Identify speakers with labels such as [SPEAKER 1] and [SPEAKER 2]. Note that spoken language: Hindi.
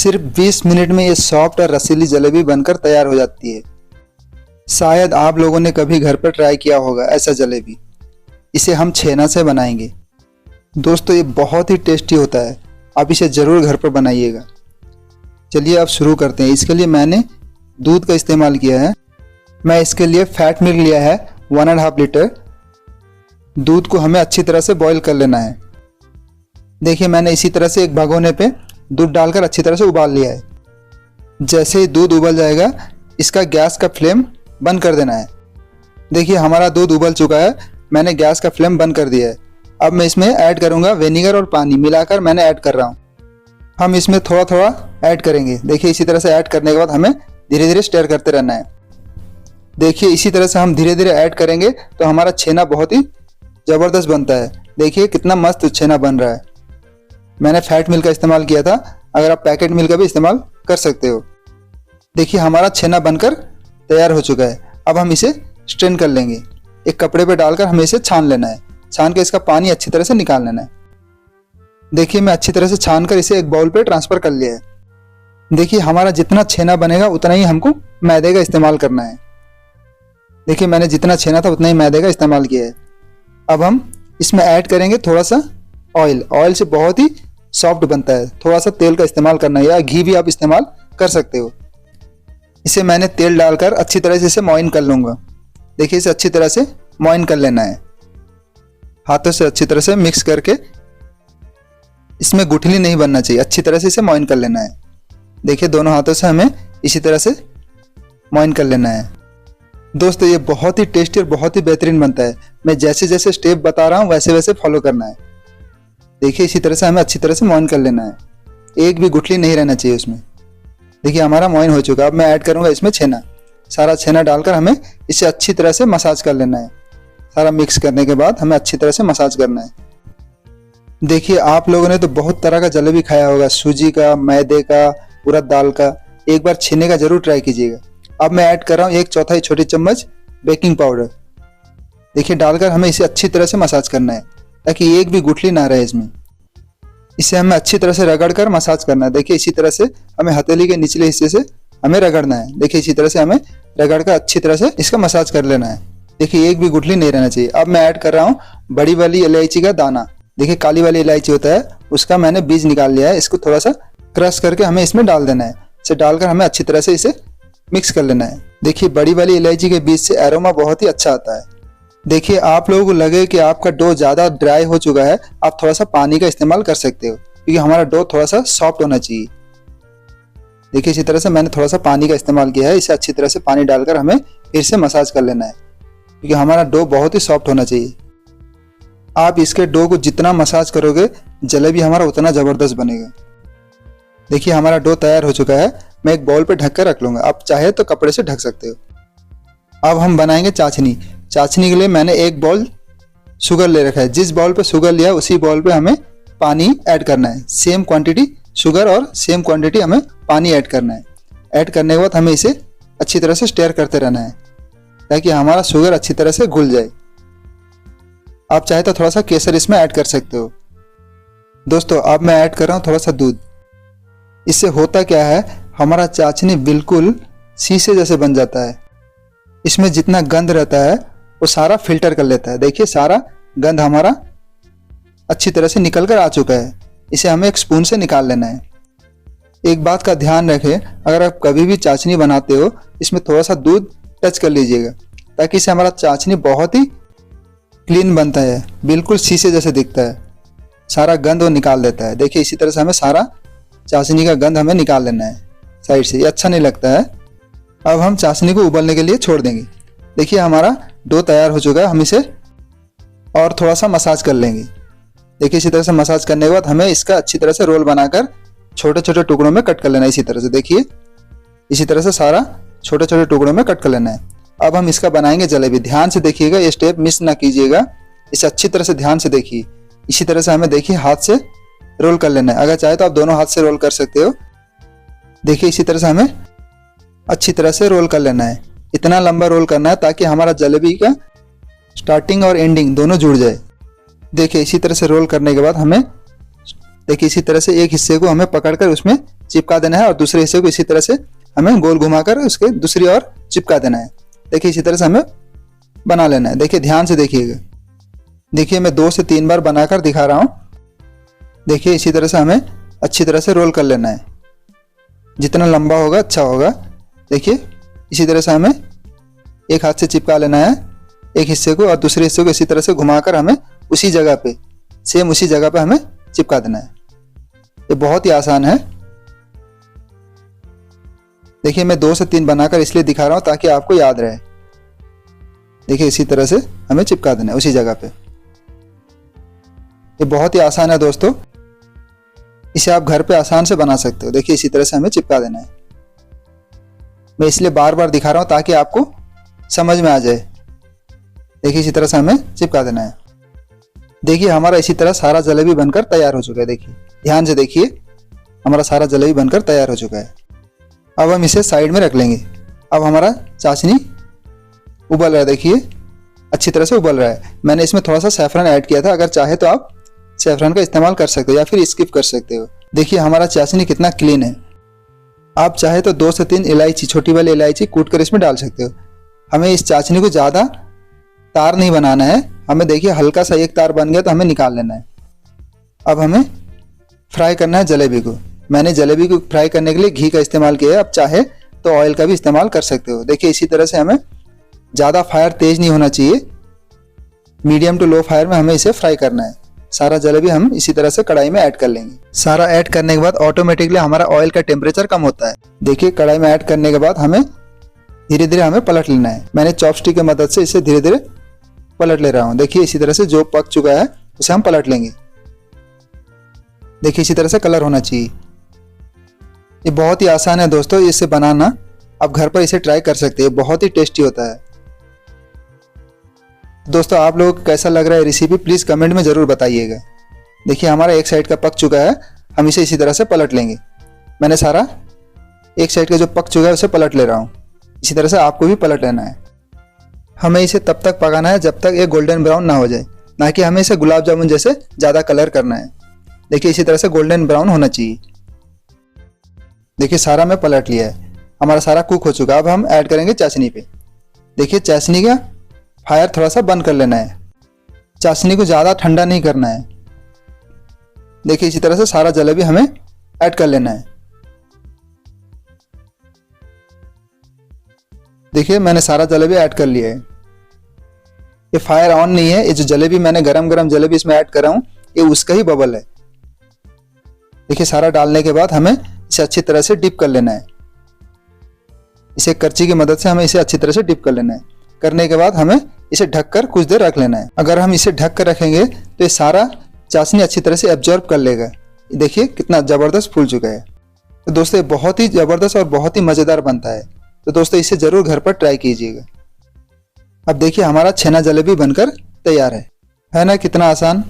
[SPEAKER 1] सिर्फ 20 मिनट में ये सॉफ्ट और रसीली जलेबी बनकर तैयार हो जाती है। शायद आप लोगों ने कभी घर पर ट्राई किया होगा ऐसा जलेबी। इसे हम छेना से बनाएंगे। दोस्तों ये बहुत ही टेस्टी होता है, आप इसे ज़रूर घर पर बनाइएगा। चलिए अब शुरू करते हैं। इसके लिए मैंने दूध का इस्तेमाल किया है। मैं इसके लिए फैट मिल्क लिया है 1.5 लीटर। दूध को हमें अच्छी तरह से बॉईल कर लेना है। देखिए मैंने इसी तरह से एक भगोने पे दूध डालकर अच्छी तरह से उबाल लिया है। जैसे ही दूध उबल जाएगा इसका गैस का फ्लेम बंद कर देना है। देखिए हमारा दूध उबल चुका है, मैंने गैस का फ्लेम बंद कर दिया है। अब मैं इसमें ऐड करूंगा विनेगर और पानी मिलाकर मैंने ऐड कर रहा हूँ। हम इसमें थोड़ा थोड़ा ऐड करेंगे। देखिए इसी तरह से ऐड करने के बाद हमें धीरे धीरे स्टर करते रहना है। देखिए इसी तरह से हम धीरे धीरे ऐड करेंगे तो हमारा छेना बहुत ही ज़बरदस्त बनता है। देखिए कितना मस्त छेना बन रहा है। मैंने फैट मिल्क का इस्तेमाल किया था, अगर आप पैकेट मिल्क का भी इस्तेमाल कर सकते हो। देखिए हमारा छेना बनकर तैयार हो चुका है। अब हम इसे स्ट्रेन कर लेंगे। एक कपड़े पे डालकर हमें इसे छान लेना है। छान के इसका पानी अच्छी तरह से निकाल लेना है। देखिए मैं अच्छी तरह से छान कर इसे एक बाउल पे ट्रांसफ़र कर लिया है। देखिए हमारा जितना छेना बनेगा उतना ही हमको मैदे का इस्तेमाल करना है। देखिए मैंने जितना छेना था उतना ही मैदे का इस्तेमाल किया है। अब हम इसमें ऐड करेंगे थोड़ा सा ऑयल। ऑयल से बहुत ही सॉफ्ट बनता है। थोड़ा सा तेल का इस्तेमाल करना है या घी भी आप इस्तेमाल कर सकते हो। इसे मैंने तेल डालकर अच्छी तरह से इसे मॉइन कर लूँगा। देखिए इसे अच्छी तरह से मॉइन कर लेना है। हाथों से अच्छी तरह से मिक्स करके, इसमें गुठली नहीं बनना चाहिए, अच्छी तरह से इसे मॉइन कर लेना है। देखिए दोनों हाथों से हमें इसी तरह से मॉइन कर लेना है। दोस्तों ये बहुत ही टेस्टी और बहुत ही बेहतरीन बनता है। मैं जैसे जैसे स्टेप बता रहा हूँ वैसे वैसे फॉलो करना है। देखिए इसी तरह से हमें अच्छी तरह से मॉइन कर लेना है। एक भी गुठली नहीं रहना चाहिए उसमें। देखिए हमारा मॉइन हो चुका है। अब मैं ऐड करूँगा इसमें छेना। सारा छेना डालकर हमें इसे अच्छी तरह से मसाज कर लेना है। सारा मिक्स करने के बाद हमें अच्छी तरह से मसाज करना है। देखिए आप लोगों ने तो बहुत तरह का जलेबी खाया होगा, सूजी का, मैदे का, उड़द दाल का। एक बार छेने का जरूर ट्राई कीजिएगा। अब मैं ऐड कर रहा हूँ 1/4 छोटी चम्मच बेकिंग पाउडर। देखिए डालकर हमें इसे अच्छी तरह से मसाज करना है ताकि एक भी गुठली ना रहे इसमें। इसे हमें अच्छी तरह से रगड़ कर मसाज करना है। देखिए इसी तरह से हमें हथेली के निचले हिस्से से हमें रगड़ना है। देखिए इसी तरह से हमें रगड़ कर अच्छी तरह से इसका मसाज कर लेना है। देखिए एक भी गुठली नहीं रहना चाहिए। अब मैं ऐड कर रहा हूँ बड़ी वाली इलायची का दाना। देखिए काली वाली इलायची होता है उसका मैंने बीज निकाल लिया है। इसको थोड़ा सा क्रश करके हमें इसमें डाल देना है। इसे डालकर हमें अच्छी तरह से इसे मिक्स कर लेना है। देखिए बड़ी वाली इलायची के बीज से एरोमा बहुत ही अच्छा आता है। देखिए आप लोगों को लगे कि आपका डो ज़्यादा ड्राई हो चुका है, आप थोड़ा सा पानी का इस्तेमाल कर सकते हो क्योंकि हमारा डो थोड़ा सा सॉफ्ट होना चाहिए। देखिए इसी तरह से मैंने थोड़ा सा पानी का इस्तेमाल किया है। इसे अच्छी तरह से पानी डालकर हमें फिर से मसाज कर लेना है क्योंकि हमारा डो बहुत ही सॉफ्ट होना चाहिए। आप इसके डो को जितना मसाज करोगे जलेबी हमारा उतना ज़बरदस्त बनेगा। देखिए हमारा डो तैयार हो चुका है। मैं एक बाउल पे ढक कर रख लूँगा। आप चाहे तो कपड़े से ढक सकते हो। अब हम बनाएंगे चाशनी। चाशनी के लिए मैंने एक बाउल शुगर ले रखा है। जिस बाउल पे शुगर लिया है उसी बाउल पे हमें पानी ऐड करना है। सेम क्वांटिटी शुगर और सेम क्वांटिटी हमें पानी ऐड करना है। ऐड करने के बाद हमें इसे अच्छी तरह से स्टर करते रहना है ताकि हमारा शुगर अच्छी तरह से घुल जाए। आप चाहे तो थोड़ा सा केसर इसमें ऐड कर सकते हो। दोस्तों अब मैं ऐड कर रहा हूँ थोड़ा सा दूध। इससे होता क्या है, हमारा चाशनी बिल्कुल शीशे जैसे बन जाता है। इसमें जितना गंध रहता है वो सारा फिल्टर कर लेता है। देखिए सारा गंध हमारा अच्छी तरह से निकल कर आ चुका है। इसे हमें एक स्पून से निकाल लेना है। एक बात का ध्यान रखें, अगर आप कभी भी चाशनी बनाते हो इसमें थोड़ा सा दूध टच कर लीजिएगा ताकि इससे हमारा चाशनी बहुत ही क्लीन बनता है, बिल्कुल शीशे जैसे दिखता है। सारा गंध वो निकाल देता है। देखिए इसी तरह से हमें सारा चाशनी का गंध हमें निकाल लेना है साइड से। ये अच्छा नहीं लगता है। अब हम चाशनी को उबलने के लिए छोड़ देंगे। देखिए हमारा डो तैयार हो चुका है। हम इसे और थोड़ा सा मसाज कर लेंगे। देखिए इसी तरह से मसाज करने के बाद हमें इसका अच्छी तरह से रोल बनाकर छोटे छोटे टुकड़ों में कट कर लेना है। इसी तरह से देखिए इसी तरह से सारा छोटे छोटे टुकड़ों में कट कर लेना है। अब हम इसका बनाएंगे जलेबी। ध्यान से देखिएगा, ये स्टेप मिस ना कीजिएगा। इसे अच्छी तरह से ध्यान से देखिए। इसी तरह से हमें देखिए हाथ से रोल कर लेना है। अगर चाहे तो आप दोनों हाथ से रोल कर सकते हो। देखिए इसी तरह से हमें अच्छी तरह से रोल कर लेना है। इतना लंबा रोल करना है ताकि हमारा जलेबी का स्टार्टिंग और एंडिंग दोनों जुड़ जाए। देखिए इसी तरह से रोल करने के बाद हमें देखिए इसी तरह से एक हिस्से को हमें पकड़कर उसमें चिपका देना है और दूसरे हिस्से को इसी तरह से हमें गोल घुमाकर उसके दूसरी ओर चिपका देना है। देखिए इसी तरह से हमें बना लेना है। देखिए ध्यान से देखिएगा। देखिए मैं 2 से 3 बार बनाकर दिखा रहा हूँ। देखिए इसी तरह से हमें अच्छी तरह से रोल कर लेना है, जितना लंबा होगा अच्छा होगा। देखिए इसी तरह से हमें एक हाथ से चिपका लेना है एक हिस्से को और दूसरे हिस्से को इसी तरह से घुमाकर हमें उसी जगह पे, सेम उसी जगह पे हमें चिपका देना है। ये बहुत ही आसान है। देखिए मैं 2 से 3 बनाकर इसलिए दिखा रहा हूँ ताकि आपको याद रहे। देखिए इसी तरह से हमें चिपका देना है उसी जगह पे। ये बहुत ही आसान है दोस्तों, इसे आप घर पे आसान से बना सकते हो। देखिए इसी तरह से हमें चिपका देना है। मैं इसलिए बार बार दिखा रहा हूँ ताकि आपको समझ में आ जाए। देखिए इसी तरह से हमें चिपका देना है। देखिए हमारा इसी तरह सारा जलेबी बनकर तैयार हो चुका है। देखिए ध्यान से देखिए, हमारा सारा जलेबी बनकर तैयार हो चुका है। अब हम इसे साइड में रख लेंगे। अब हमारा चाशनी उबल रहा है। देखिए अच्छी तरह से उबल रहा है। मैंने इसमें थोड़ा सा सैफरन ऐड किया था, अगर चाहे तो आप सैफरन का इस्तेमाल कर सकते हो या फिर स्किप कर सकते हो। देखिए हमारा चाशनी कितना क्लीन है। आप चाहे तो 2 से 3 इलायची, छोटी वाली इलायची कूट कर इसमें डाल सकते हो। हमें इस चाशनी को ज़्यादा तार नहीं बनाना है। हमें देखिए हल्का सा एक तार बन गया तो हमें निकाल लेना है। अब हमें फ्राई करना है जलेबी को। मैंने जलेबी को फ्राई करने के लिए घी का इस्तेमाल किया है, अब चाहे तो ऑयल का भी इस्तेमाल कर सकते हो। देखिए इसी तरह से हमें ज़्यादा फायर तेज नहीं होना चाहिए, मीडियम टू लो फायर में हमें इसे फ्राई करना है। सारा जलेबी हम इसी तरह से कढ़ाई में ऐड कर लेंगे। सारा ऐड करने के बाद ऑटोमेटिकली हमारा ऑयल का टेम्परेचर कम होता है। देखिए कढ़ाई में ऐड करने के बाद हमें धीरे धीरे हमें पलट लेना है। मैंने चॉपस्टिक की मदद से इसे धीरे धीरे पलट ले रहा हूँ। देखिए इसी तरह से जो पक चुका है उसे हम पलट लेंगे। देखिए इसी तरह से कलर होना चाहिए। ये बहुत ही आसान है दोस्तों, इसे बनाना आप घर पर इसे ट्राई कर सकते हैं, बहुत ही टेस्टी होता है। दोस्तों आप लोगों को कैसा लग रहा है रेसिपी, प्लीज़ कमेंट में ज़रूर बताइएगा। देखिए हमारा एक साइड का पक चुका है, हम इसे इसी तरह से पलट लेंगे। मैंने सारा एक साइड का जो पक चुका है उसे पलट ले रहा हूँ। इसी तरह से आपको भी पलट लेना है। हमें इसे तब तक पकाना है जब तक ये गोल्डन ब्राउन ना हो जाए, ना कि हमें इसे गुलाब जामुन जैसे ज़्यादा कलर करना है। देखिए इसी तरह से गोल्डन ब्राउन होना चाहिए। देखिए सारा मैं पलट लिया है, हमारा सारा कुक हो चुका है। अब हम ऐड करेंगे चाशनी पे। देखिए चाशनी का फायर थोड़ा सा बंद कर लेना है, चाशनी को ज़्यादा ठंडा नहीं करना है। देखिए इसी तरह से सारा जलेबी हमें ऐड कर लेना है। देखिए मैंने सारा जलेबी ऐड कर लिया है। ये फायर ऑन नहीं है, ये जो जलेबी मैंने गरम गरम जलेबी इसमें ऐड कर रहा हूँ ये उसका ही बबल है। देखिए सारा डालने के बाद हमें इसे अच्छी तरह से डिप कर लेना है। इसे करछी की मदद से हमें इसे अच्छी तरह से डिप कर लेना है। करने के बाद हमें इसे ढककर कुछ देर रख लेना है। अगर हम इसे ढक कर रखेंगे तो ये सारा चाशनी अच्छी तरह से एब्जॉर्ब कर लेगा। देखिए कितना ज़बरदस्त फूल चुका है। तो दोस्तों ये बहुत ही ज़बरदस्त और बहुत ही मज़ेदार बनता है। तो दोस्तों इसे ज़रूर घर पर ट्राई कीजिएगा। अब देखिए हमारा छेना जलेबी बनकर तैयार है ना, कितना आसान।